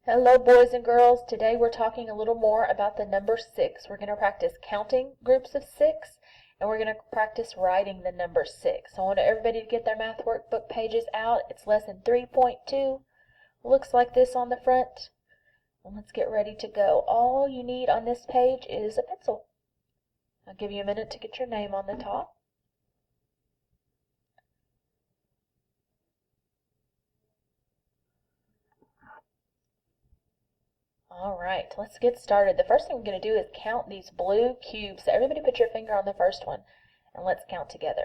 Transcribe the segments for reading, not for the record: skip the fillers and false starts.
Hello boys and girls, today we're talking a little more about the number 6. We're going to practice counting groups of 6 and we're going to practice writing the number 6. So I want everybody to get their math workbook pages out. It's lesson 3.2. Looks like this on the front. And let's get ready to go. All you need on this page is a pencil. I'll give you a minute to get your name on the top. Alright, let's get started. The first thing we're going to do is count these blue cubes. So everybody put your finger on the first one and let's count together.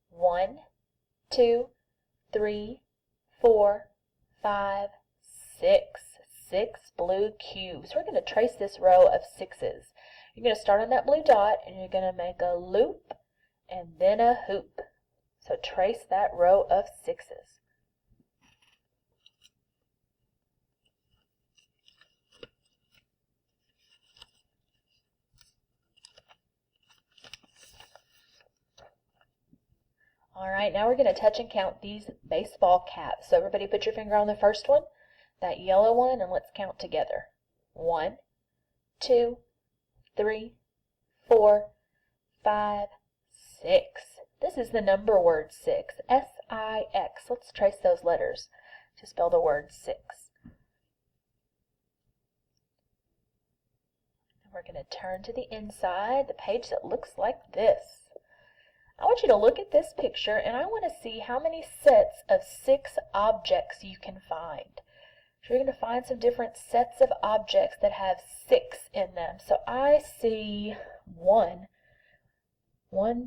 1, 2, 3, 4, 5, 6. 6 blue cubes. We're going to trace this row of 6s. You're going to start on that blue dot and you're going to make a loop and then a hoop. So trace that row of 6s. Alright, now we're going to touch and count these baseball caps. So everybody put your finger on the first one, that yellow one, and let's count together. 1, 2, 3, 4, 5, 6. This is the number word 6. S-I-X. Let's trace those letters to spell the word 6. We're going to turn to the inside, the page that looks like this. I want you to look at this picture and I want to see how many sets of 6 objects you can find. So you're going to find some different sets of objects that have 6 in them. So I see 1,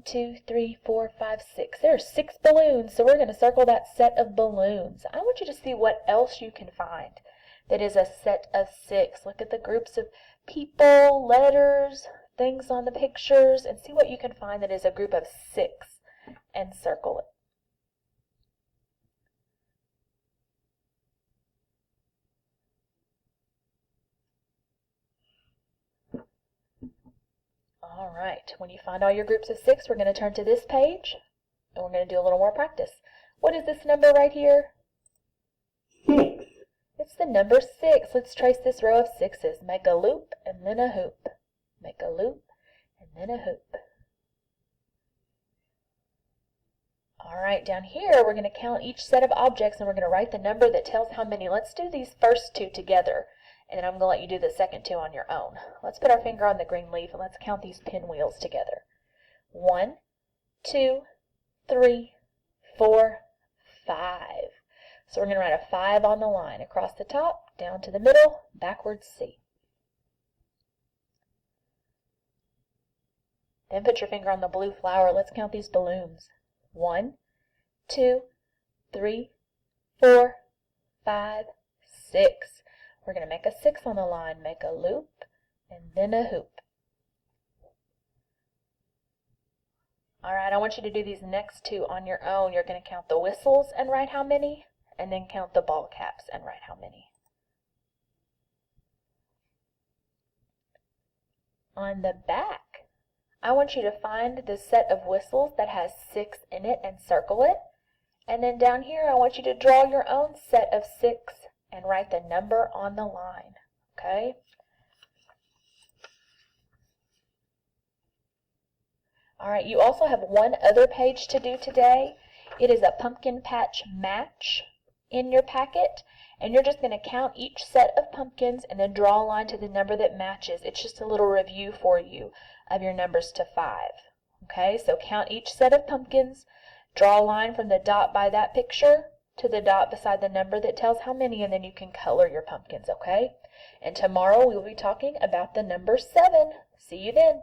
2, 3, 4, 5, 6. There are 6 balloons, so we're going to circle that set of balloons. I want you to see what else you can find that is a set of 6. Look at the groups of people, letters, things on the pictures, and see what you can find that is a group of 6 and circle it. Alright, when you find all your groups of 6, we're going to turn to this page and we're going to do a little more practice. What is this number right here? 6. It's the number 6. Let's trace this row of 6s. Make a loop and then a hoop. Make a loop and then a hoop. Alright, down here we're going to count each set of objects and we're going to write the number that tells how many. Let's do these first 2 together and then I'm going to let you do the second 2 on your own. Let's put our finger on the green leaf and let's count these pinwheels together. 1, 2, 3, 4, 5. So we're going to write a 5 on the line, across the top, down to the middle, backwards C. Then put your finger on the blue flower. Let's count these balloons. 1, 2, 3, 4, 5, 6. We're going to make a 6 on the line, make a loop, and then a hoop. Alright, I want you to do these next 2 on your own. You're going to count the whistles and write how many, and then count the ball caps and write how many. On the back, I want you to find the set of whistles that has 6 in it and circle it. And then down here, I want you to draw your own set of 6 and write the number on the line. Okay? Alright, you also have one other page to do today. It is a pumpkin patch match in your packet. And you're just going to count each set of pumpkins and then draw a line to the number that matches. It's just a little review for you of your numbers to 5. Okay, so count each set of pumpkins, draw a line from the dot by that picture to the dot beside the number that tells how many, and then you can color your pumpkins, okay? And tomorrow we will be talking about the number 7. See you then.